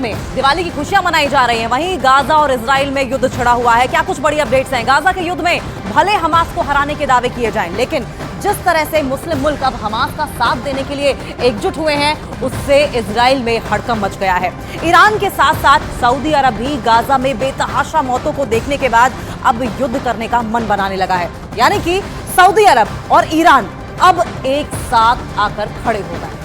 में दिवाली की खुशियां मनाई जा रही हैं, वहीं गाजा और इजराइल में युद्ध छिड़ा हुआ है। क्या कुछ बड़ी अपडेट्स हैं? गाजा के युद्ध में भले हमास को हराने के दावे किए जाएं, लेकिन जिस तरह से मुस्लिम मुल्क अब हमास का साथ देने के लिए एकजुट हुए हैं, उससे इजराइल में हड़कंप मच गया है। ईरान के साथ साथ सऊदी अरब भी गाजा में बेतहाशा मौतों को देखने के बाद अब युद्ध करने का मन बनाने लगा है। यानी कि सऊदी अरब और ईरान अब एक साथ आकर खड़े हो गए।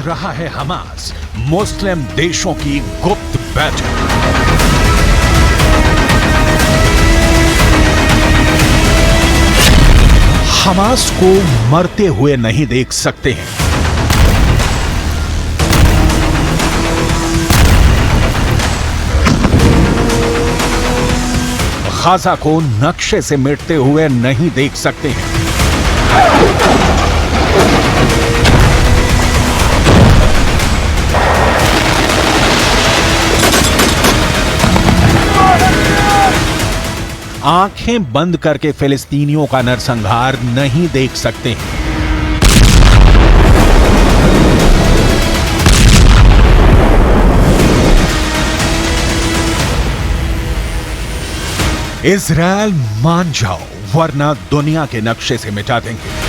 रहा है हमास मुस्लिम देशों की गुप्त बैठक। हमास को मरते हुए नहीं देख सकते हैं। गाजा को नक्शे से मिटते हुए नहीं देख सकते हैं। आंखें बंद करके फिलिस्तीनियों का नरसंहार नहीं देख सकते हैं। इजराइल मान जाओ, वरना दुनिया के नक्शे से मिटा देंगे।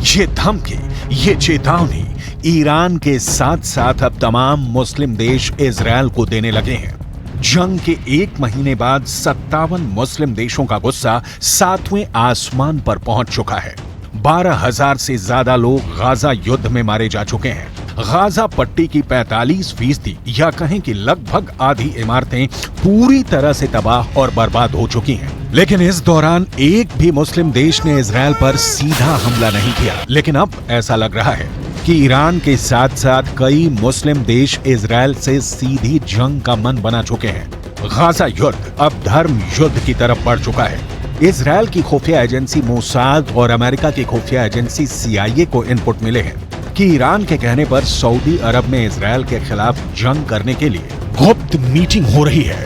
ये धमकी, ये चेतावनी ईरान के साथ साथ अब तमाम मुस्लिम देश इजराइल को देने लगे हैं। जंग के 1 महीने बाद 57 मुस्लिम देशों का गुस्सा 7वें आसमान पर पहुंच चुका है। 12,000 से ज्यादा लोग गाजा युद्ध में मारे जा चुके हैं। गाजा पट्टी की 45% या कहें कि लगभग आधी इमारतें पूरी तरह से तबाह और बर्बाद हो चुकी हैं। लेकिन इस दौरान एक भी मुस्लिम देश ने इजराइल पर सीधा हमला नहीं किया। लेकिन अब ऐसा लग रहा है कि ईरान के साथ साथ कई मुस्लिम देश इजराइल से सीधी जंग का मन बना चुके हैं। गाजा युद्ध अब धर्म युद्ध की तरफ बढ़ चुका है। इजराइल की खुफिया एजेंसी मोसाद और अमेरिका की खुफिया एजेंसी CIA को इनपुट मिले हैं कि ईरान के कहने पर सऊदी अरब में इजराइल के खिलाफ जंग करने के लिए गुप्त मीटिंग हो रही है।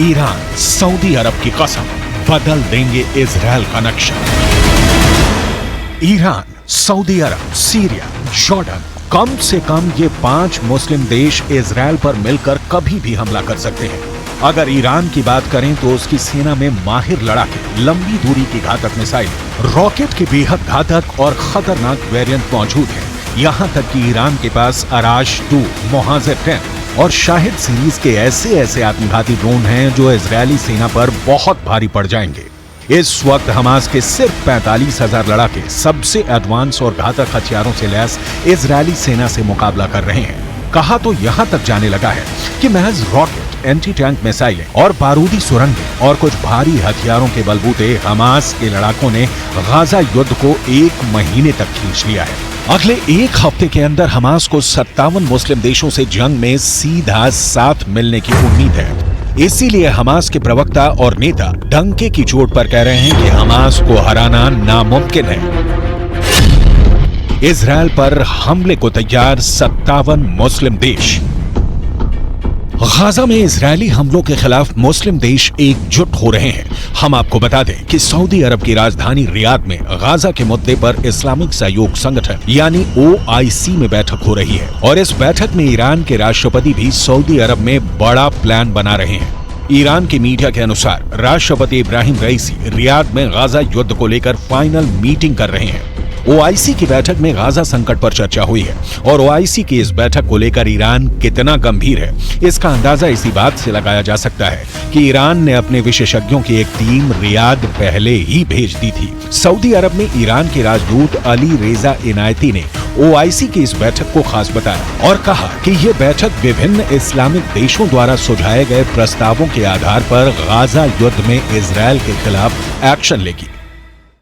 ईरान सऊदी अरब की कसम बदल देंगे इजराइल का नक्शा। ईरान, सऊदी अरब, सीरिया, जॉर्डन, कम से कम ये 5 मुस्लिम देश इजराइल पर मिलकर कभी भी हमला कर सकते हैं। अगर ईरान की बात करें तो उसकी सेना में माहिर लड़ाके, लंबी दूरी की घातक मिसाइल, रॉकेट के बेहद घातक और खतरनाक वेरिएंट मौजूद हैं। यहाँ तक कि ईरान के पास अराश 2, मोहाजिर 10 और शाहिद सीरीज के ऐसे आत्मघाती ड्रोन हैं जो इजरायली सेना पर बहुत भारी पड़ जाएंगे। इस वक्त हमास के सिर्फ 45,000 लड़ाके सबसे एडवांस और घातक हथियारों से लैस इजरायली सेना से मुकाबला कर रहे हैं। कहा तो यहाँ तक जाने लगा है कि महज रॉकेट, एंटी टैंक मिसाइलें और बारूदी सुरंगें और कुछ भारी हथियारों के बलबूते हमास के लड़ाकों ने गाजा युद्ध को 1 महीने तक खींच लिया है। अगले 1 हफ्ते के अंदर हमास को 57 मुस्लिम देशों से जंग में सीधा साथ मिलने की उम्मीद है। इसीलिए हमास के प्रवक्ता और नेता डंके की चोट पर कह रहे हैं कि हमास को हराना नामुमकिन है। इजराइल पर हमले को तैयार 57 मुस्लिम देश। गाजा में इजरायली हमलों के खिलाफ मुस्लिम देश एकजुट हो रहे हैं। हम आपको बता दें कि सऊदी अरब की राजधानी रियाद में गाजा के मुद्दे पर इस्लामिक सहयोग संगठन यानी OIC में बैठक हो रही है और इस बैठक में ईरान के राष्ट्रपति भी सऊदी अरब में बड़ा प्लान बना रहे हैं। ईरान की मीडिया के अनुसार राष्ट्रपति इब्राहिम रईसी रियाद में गाजा युद्ध को लेकर फाइनल मीटिंग कर रहे हैं। OIC की बैठक में गाजा संकट पर चर्चा हुई है और OIC की इस बैठक को लेकर ईरान कितना गंभीर है इसका अंदाजा इसी बात से लगाया जा सकता है कि ईरान ने अपने विशेषज्ञों की एक टीम रियाद पहले ही भेज दी थी। सऊदी अरब में ईरान के राजदूत अली रेजा इनायती ने OIC की इस बैठक को खास बताया और कहा कि ये बैठक विभिन्न इस्लामिक देशों द्वारा सुझाए गए प्रस्तावों के आधार पर गाजा युद्ध में इजरायल के खिलाफ एक्शन लेगी।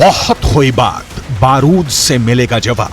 बहुत हुई बात, बारूद से मिलेगा जवाब।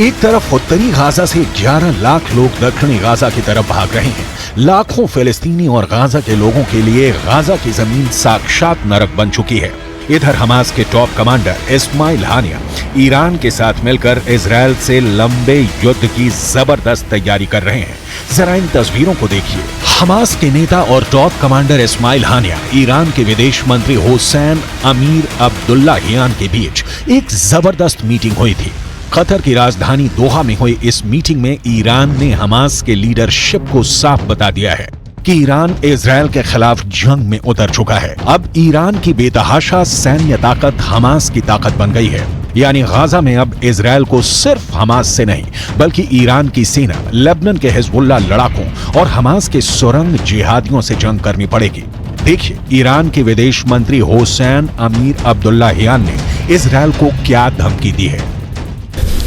एक तरफ उत्तरी गाजा से 11 लाख लोग दक्षिणी गाजा की तरफ भाग रहे हैं। लाखों फिलिस्तीनी और गाजा के लोगों के लिए गाजा की जमीन साक्षात नरक बन चुकी है। इधर हमास के टॉप कमांडर इस्माइल हानिया ईरान के साथ मिलकर इजरायल से लंबे युद्ध की जबरदस्त तैयारी कर रहे हैं। जरा इन तस्वीरों को देखिए। हमास के नेता और टॉप कमांडर इस्माइल हानिया ईरान के विदेश मंत्री हुसैन अमीर अब्दुल्लाहियान के बीच एक जबरदस्त मीटिंग हुई थी। कतर की राजधानी दोहा में हुई इस मीटिंग में ईरान ने हमास के लीडरशिप को साफ बता दिया है कि ईरान इजरायल के खिलाफ जंग में उतर चुका है। अब ईरान की बेतहाशा सैन्य ताकत हमास की ताकत बन गई है। यानी गाजा में अब इजरायल को सिर्फ हमास से नहीं बल्कि ईरान की सेना, लेबनान के हिजबुल्लाह लड़ाकों और हमास के सुरंग जिहादियों से जंग करनी पड़ेगी। देखिए ईरान के विदेश मंत्री हुसैन अमीर अब्दुल्लाहियान ने इजरायल को क्या धमकी दी है।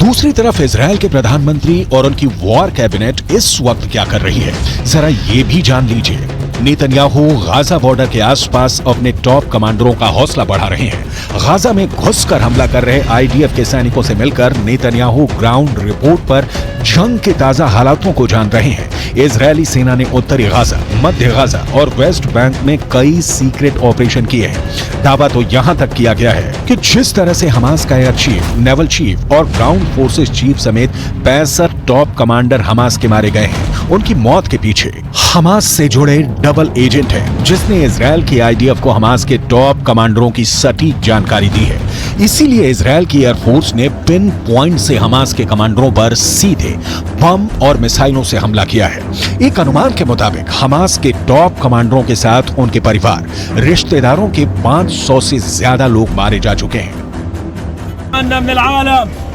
दूसरी तरफ इजरायल के प्रधानमंत्री और उनकी वॉर कैबिनेट इस वक्त क्या कर रही है, जरा ये भी जान लीजिए। नेतन्याहू गाजा बॉर्डर के आसपास अपने टॉप कमांडरों का हौसला बढ़ा रहे हैं। गाजा में घुसकर हमला कर रहे IDF के सैनिकों से मिलकर नेतन्याहू ग्राउंड रिपोर्ट पर जंग के ताजा हालातों को जान रहे हैं। इजरायली सेना ने उत्तरी गाजा, मध्य गाजा और वेस्ट बैंक में कई सीक्रेट ऑपरेशन किए हैं। दावा तो यहाँ तक किया गया है कि जिस तरह से हमास का एयर चीफ, नेवल चीफ और ग्राउंड फोर्सेस चीफ समेत 65 टॉप कमांडर हमास के मारे गए हैं, उनकी मौत के पीछे हमास से जुड़े डबल एजेंट है जिसने इजरायल की IDF को हमास के टॉप कमांडरों की सटीक जानकारी दी है। इसीलिए इजरायल की एयरफोर्स ने पिन पॉइंट से हमास के कमांडरों पर सीधे बम और मिसाइलों से हमला किया है। एक अनुमान के मुताबिक हमास के टॉप कमांडरों के साथ उनके परिवार, रिश्तेदारों के 500 से ज्यादा लोग मारे जा चुके हैं।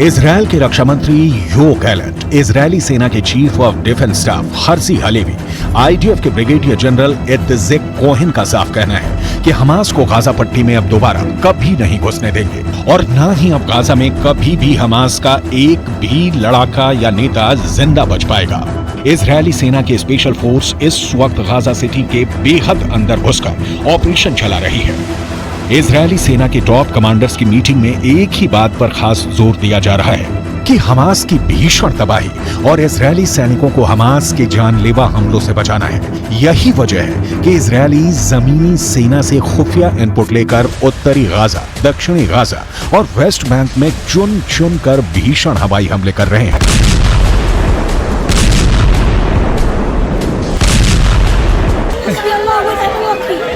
इजरायल के रक्षा मंत्री योव गैलेंट, इजरायली सेना के chief of defence staff Herzi Halevi, IDF के ब्रिगेडियर जनरल इत्ज़ेक कोहेन का साफ कहना है कि हमास को गाजा पट्टी में अब दोबारा कभी नहीं घुसने देंगे और न ही अब गाजा में कभी भी हमास का एक भी लड़ाका या नेता जिंदा बच पाएगा। इजरायली सेना की स्पेशल फोर्स इस वक्त गाजा सिटी के बेहद अंदर घुसकर ऑपरेशन चला रही है। इजरायली सेना के टॉप कमांडर्स की मीटिंग में एक ही बात पर खास जोर दिया जा रहा है कि हमास की भीषण तबाही और इजरायली सैनिकों को हमास के जानलेवा हमलों से बचाना है। यही वजह है कि इजरायली जमीनी सेना से खुफिया इनपुट लेकर उत्तरी गाजा, दक्षिणी गाजा और वेस्ट बैंक में चुन चुन कर भीषण हवाई हमले कर रहे हैं।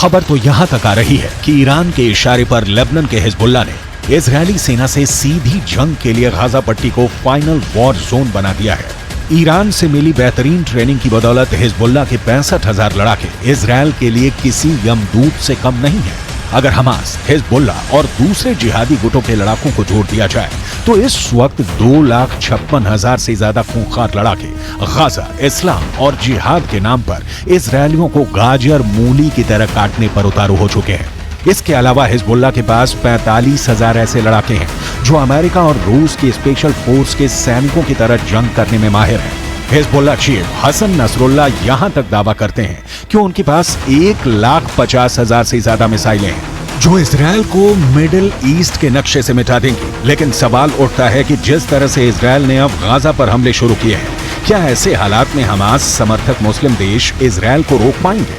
खबर तो यहां तक आ रही है कि ईरान के इशारे पर लेबनान के हिजबुल्लाह ने इजरायली सेना से सीधी जंग के लिए गाजा पट्टी को फाइनल वॉर जोन बना दिया है। ईरान से मिली बेहतरीन ट्रेनिंग की बदौलत हिजबुल्लाह के 65,000 लड़ाके इजरायल के लिए किसी यमदूत से कम नहीं है। अगर हमास, हिजबुल्लाह और दूसरे जिहादी गुटों के लड़ाकों को जोड़ दिया जाए तो इस वक्त 2,56,000 से ज्यादा खूंखार लड़ाके गाजा, इस्लाम और जिहाद के नाम पर इजरायलियों को गाजर मूली की तरह काटने पर उतारू हो चुके हैं। इसके अलावा हिजबुल्लाह के पास 45,000 ऐसे लड़ाके हैं जो अमेरिका और रूस की स्पेशल फोर्स के सैनिकों की तरह जंग करने में माहिर हैं। हिजबुल्लाह चीफ हसन नसरुल्लाह यहां तक दावा करते हैं कि उनके पास 1,50,000 से ज्यादा मिसाइलें हैं जो इजरायल को मिडिल ईस्ट के नक्शे से मिटा देंगी। लेकिन सवाल उठता है कि जिस तरह से इजरायल ने अब गाजा पर हमले शुरू किए हैं, क्या ऐसे हालात में हमास समर्थक मुस्लिम देश इजरायल को रोक पाएंगे?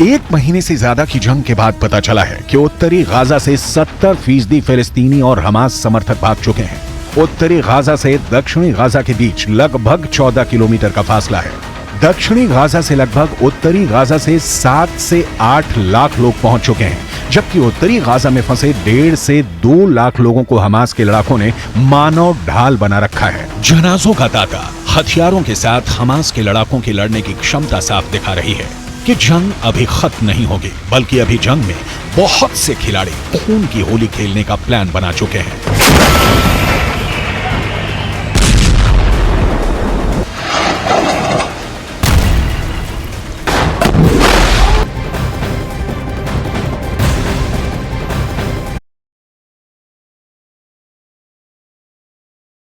एक महीने से ज्यादा की जंग के बाद पता चला है कि उत्तरी गाजा से 70% फिलिस्तीनी और हमास समर्थक भाग चुके हैं। उत्तरी गाजा से दक्षिणी गाजा के बीच लगभग 14 किलोमीटर का फासला है। दक्षिणी गाजा से लगभग उत्तरी गाजा से 7 से 8 लाख लोग पहुंच चुके हैं, जबकि उत्तरी गाजा में फंसे 1.5 से 2 लाख लोगों को हमास के लड़ाकों ने मानव ढाल बना रखा है। जनाजों का तांता हथियारों के साथ हमास के लड़ाकों की लड़ने की क्षमता साफ दिखा रही है कि जंग अभी खत्म नहीं होगी, बल्कि अभी जंग में बहुत से खिलाड़ी खून की होली खेलने का प्लान बना चुके हैं।